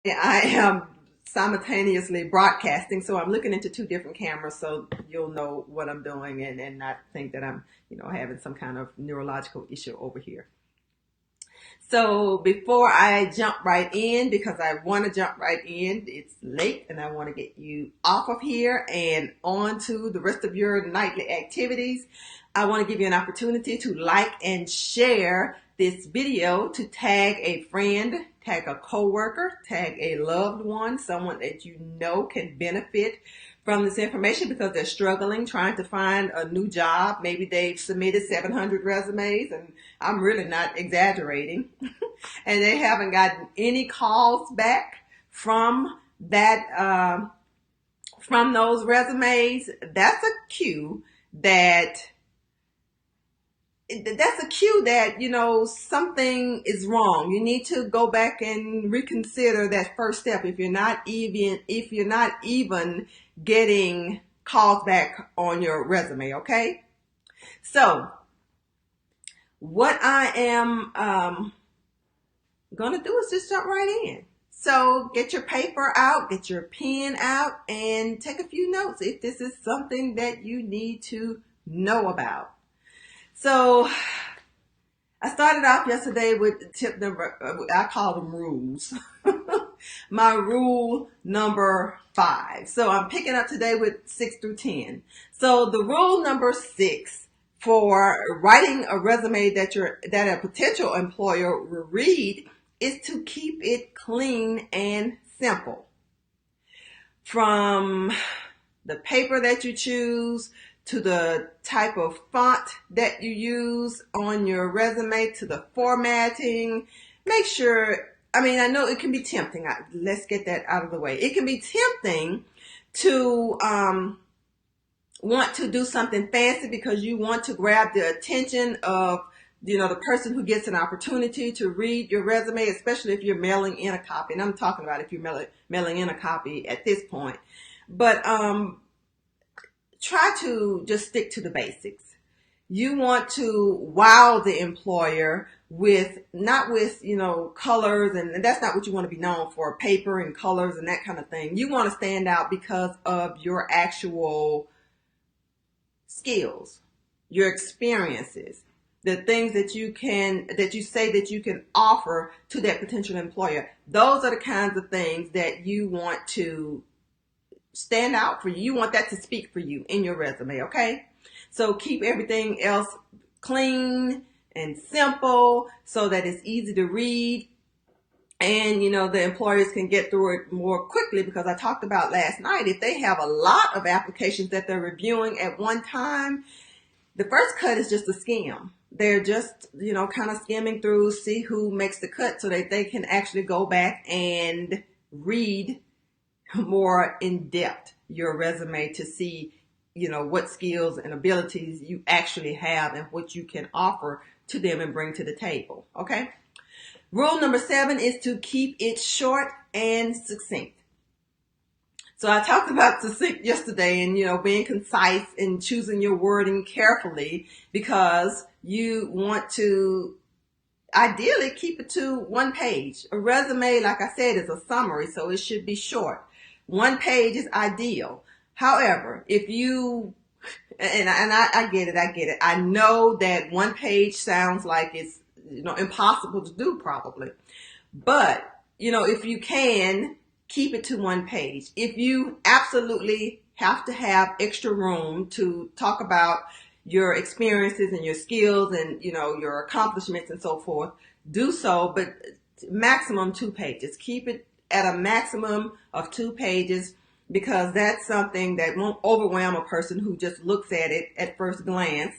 I am simultaneously broadcasting, so I'm looking into two different cameras so you'll know what I'm doing and not think that I'm, having some kind of neurological issue over here. So before I jump right in, because I want to jump right in, it's late and I want to get you off of here and on to the rest of your nightly activities. I want to give you an opportunity to like and share this video, to tag a friend, tag a coworker, tag a loved one, someone that you know can benefit from this information because they're struggling, trying to find a new job. Maybe they've submitted 700 resumes, and I'm really not exaggerating, and they haven't gotten any calls back from that from those resumes. That that's a cue that something is wrong. You need to go back and reconsider that first step if you're not even getting calls back on your resume. Okay, so what I am gonna do is just jump right in. So get your paper out, get your pen out, and take a few notes if this is something that you need to know about. So I started off yesterday with tip number, I call them rules. My rule number 5. So I'm picking up today with 6 through 10. So the rule number 6 for writing a resume that a potential employer will read is to keep it clean and simple. From the paper that you choose, to the type of font that you use on your resume, to the formatting, make sure, I know it can be tempting. Let's get that out of the way. It can be tempting to want to do something fancy because you want to grab the attention of the person who gets an opportunity to read your resume, especially if you're mailing in a copy. And I'm talking about if you're mailing in a copy at this point. But try to just stick to the basics. You want to wow the employer not with colors, and that's not what you want to be known for, paper and colors and that kind of thing. You want to stand out because of your actual skills, your experiences, the things that you say that you can offer to that potential employer. Those are the kinds of things that you want to stand out for you. You want that to speak for you in your resume, okay? So keep everything else clean and simple so that it's easy to read, and the employers can get through it more quickly, because I talked about last night, if they have a lot of applications that they're reviewing at one time, the first cut is just a skim. They're just, kind of skimming through, see who makes the cut so that they can actually go back and read more in depth your resume to see, what skills and abilities you actually have and what you can offer to them and bring to the table. Okay. Rule number 7 is to keep it short and succinct. So I talked about succinct yesterday, and being concise and choosing your wording carefully, because you want to ideally keep it to one page. A resume, like I said, is a summary, so it should be short. One page is ideal. However, if you, and I get it. I know that one page sounds like it's, impossible to do probably. But, if you can, keep it to one page. If you absolutely have to have extra room to talk about your experiences and your skills and, your accomplishments and so forth, do so, but maximum 2 pages. Keep it at a maximum of 2 pages, because that's something that won't overwhelm a person who just looks at it at first glance.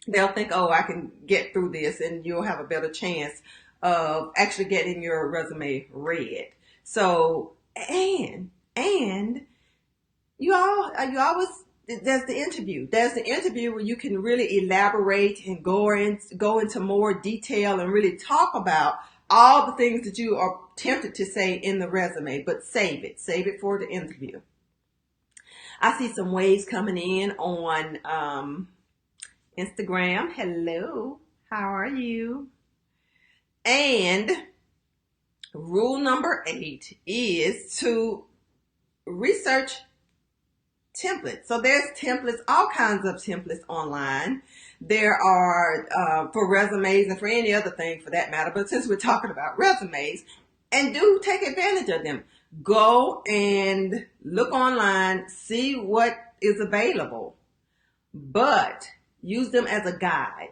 They'll think, oh, I can get through this, and you'll have a better chance of actually getting your resume read. So, and you always, there's the interview. There's the interview where you can really elaborate and go into more detail and really talk about all the things that you are tempted to say in the resume, but save it for the interview. I see some waves coming in on Instagram. Hello, how are you? And Rule number 8 is to research templates. So there's templates, all kinds of templates online. There are for resumes and for any other thing for that matter. But since we're talking about resumes, and do take advantage of them. Go and look online, see what is available, but use them as a guide.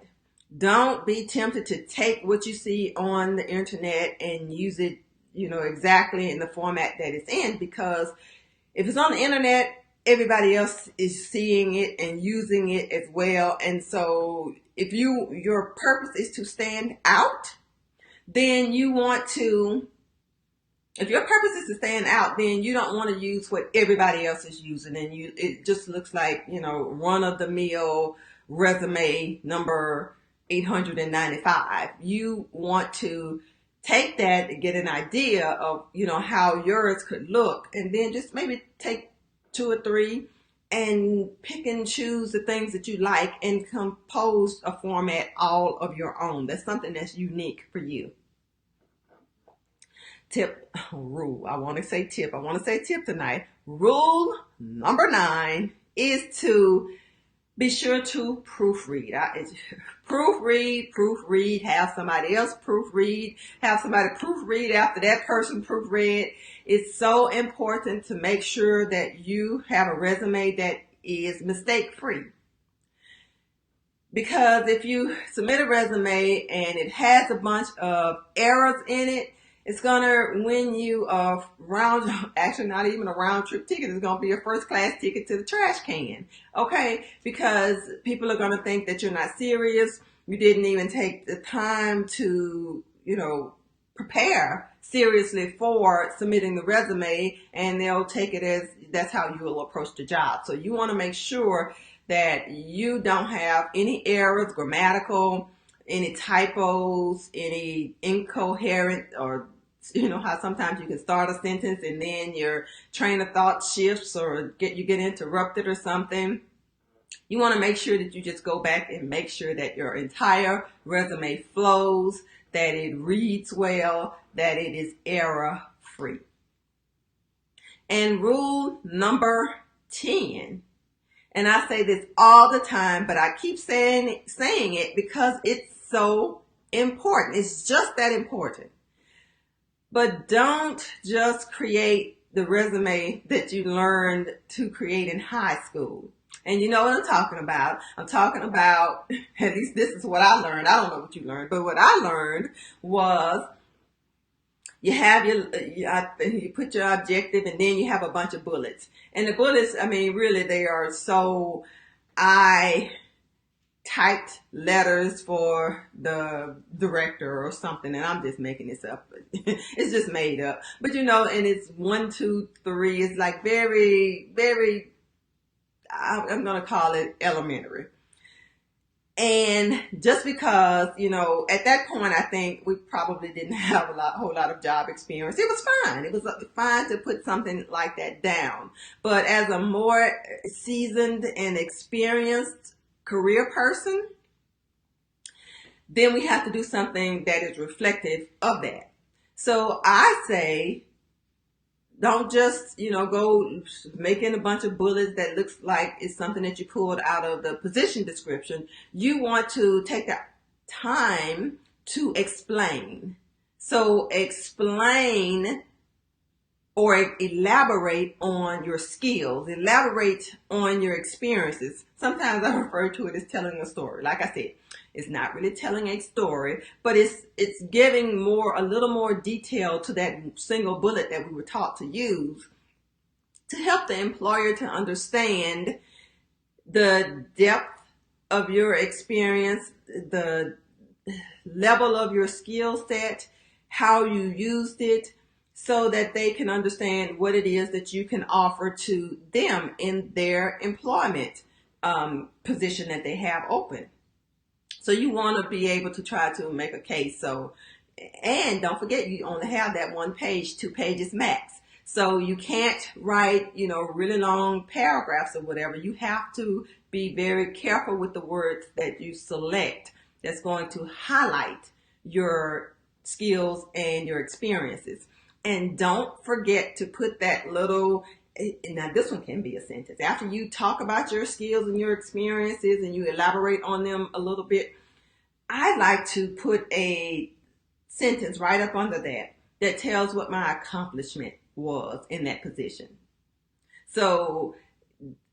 Don't be tempted to take what you see on the internet and use it, exactly in the format that it's in, because if it's on the internet, everybody else is seeing it and using it as well. And so if your purpose is to stand out, then if your purpose is to stand out, then you don't want to use what everybody else is using, and it just looks like, run of the mill resume number 895. You want to take that and get an idea of, how yours could look, and then just maybe take 2 or 3 and pick and choose the things that you like and compose a format all of your own. That's something that's unique for you. Rule tonight. Rule number 9 is to be sure to proofread. Proofread, have somebody else proofread, have somebody proofread after that person proofread. It's so important to make sure that you have a resume that is mistake-free. Because if you submit a resume and it has a bunch of errors in it, it's going to win you actually not even a round trip ticket. It's going to be a first class ticket to the trash can. Okay? Because people are going to think that you're not serious. You didn't even take the time to, prepare seriously for submitting the resume, and they'll take it as that's how you will approach the job. So you want to make sure that you don't have any errors, grammatical, any typos, any incoherent, or how sometimes you can start a sentence and then your train of thought shifts or you get interrupted or something. You want to make sure that you just go back and make sure that your entire resume flows, that it reads well, that it is error free. And rule number 10, and I say this all the time, but I keep saying it because it's so important. It's just that important. But don't just create the resume that you learned to create in high school. And you know what I'm talking about. I'm talking about, at least this is what I learned. I don't know what you learned, but what I learned was you have you put your objective, and then you have a bunch of bullets. And the bullets, really, they are so, I typed letters for the director or something, and I'm just making this up. It's just made up. But and it's 1, 2, 3. It's like very, very, I'm going to call it elementary. And just because, at that point, I think we probably didn't have a whole lot of job experience. It was fine. It was fine to put something like that down. But as a more seasoned and experienced career person, then we have to do something that is reflective of that. So I say, don't just, go making a bunch of bullets that looks like it's something that you pulled out of the position description. You want to take that time to explain. So explain or elaborate on your skills, elaborate on your experiences. Sometimes I refer to it as telling a story. Like I said, it's not really telling a story, but it's giving a little more detail to that single bullet that we were taught to use to help the employer to understand the depth of your experience, the level of your skill set, how you used it, so that they can understand what it is that you can offer to them in their employment position that they have open. So you want to be able to try to make a case. So, and don't forget, you only have that 1 page, 2 pages max. So you can't write, really long paragraphs or whatever. You have to be very careful with the words that you select that's going to highlight your skills and your experiences. And don't forget to put that little, now this one can be a sentence. After you talk about your skills and your experiences and you elaborate on them a little bit, I like to put a sentence right up under that that tells what my accomplishment was in that position. So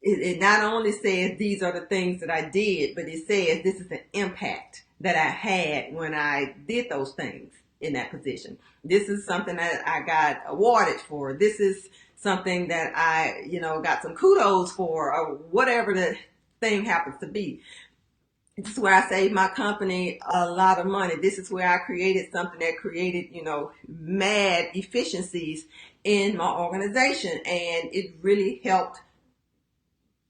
it not only says these are the things that I did, but it says this is an impact that I had when I did those things in that position. This is something that I got awarded for. This is something that I, got some kudos for, or whatever the thing happens to be. This is where I saved my company a lot of money. This is where I created something that created, mad efficiencies in my organization. And it really helped,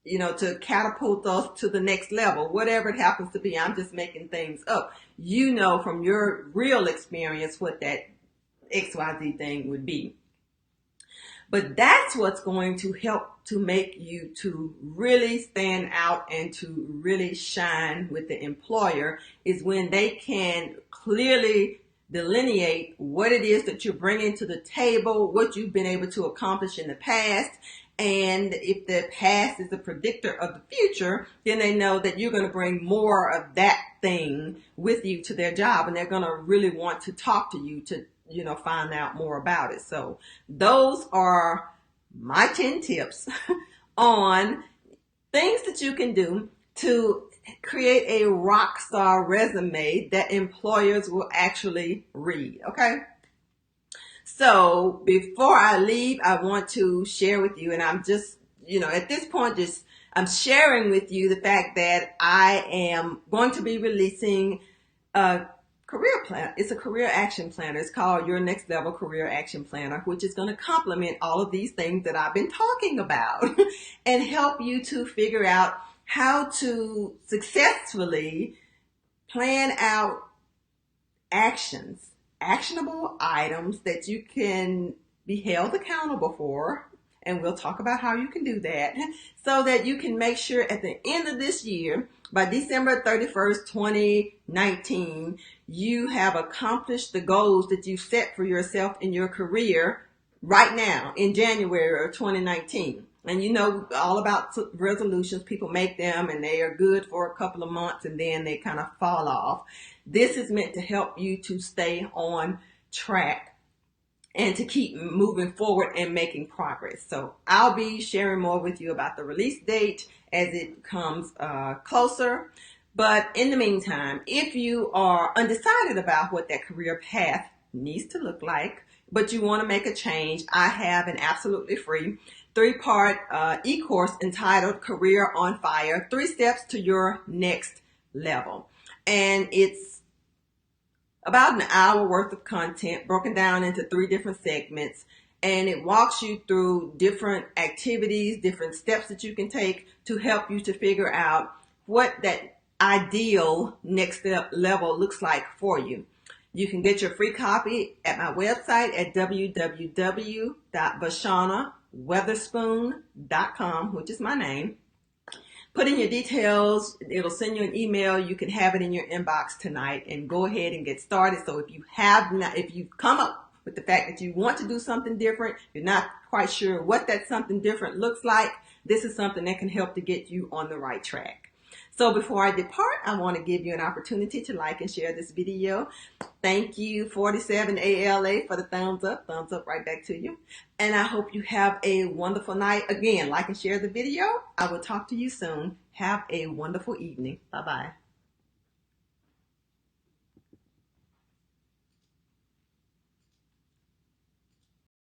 to catapult us to the next level, whatever it happens to be. I'm just making things up. From your real experience what that XYZ thing would be. But that's what's going to help to make you to really stand out and to really shine with the employer, is when they can clearly delineate what it is that you're bringing to the table, what you've been able to accomplish in the past. And if the past is a predictor of the future, then they know that you're going to bring more of that thing with you to their job, and they're going to really want to talk to you to find out more about it. So those are my 10 tips on things that you can do to create a rock star resume that employers will actually read. Okay. So before I leave, I want to share with you, and I'm just, at this point, I'm sharing with you the fact that I am going to be releasing a career plan. It's a career action planner. It's called Your Next Level Career Action Planner, which is going to complement all of these things that I've been talking about and help you to figure out how to successfully plan out actionable items that you can be held accountable for. And we'll talk about how you can do that, so that you can make sure at the end of this year, by December 31st, 2019, you have accomplished the goals that you set for yourself in your career right now in January of 2019. And all about resolutions. People make them and they are good for a couple of months and then they kind of fall off. This is meant to help you to stay on track and to keep moving forward and making progress. So I'll be sharing more with you about the release date as it comes closer. But in the meantime, if you are undecided about what that career path needs to look like, but you want to make a change, I have an absolutely free 3-part e-course entitled Career on Fire, 3 Steps to Your Next Level. And it's about an hour worth of content broken down into 3 different segments. And it walks you through different activities, different steps that you can take to help you to figure out what that ideal next level looks like for you. You can get your free copy at my website at www.bashanaweatherspoon.com, which is my name. Put in your details. It'll send you an email. You can have it in your inbox tonight and go ahead and get started. So if you've come up with the fact that you want to do something different, you're not quite sure what that something different looks like, this is something that can help to get you on the right track. So before I depart, I want to give you an opportunity to like and share this video. Thank you, 47ALA, for the thumbs up right back to you. And I hope you have a wonderful night. Again, like and share the video. I will talk to you soon. Have a wonderful evening. Bye-bye.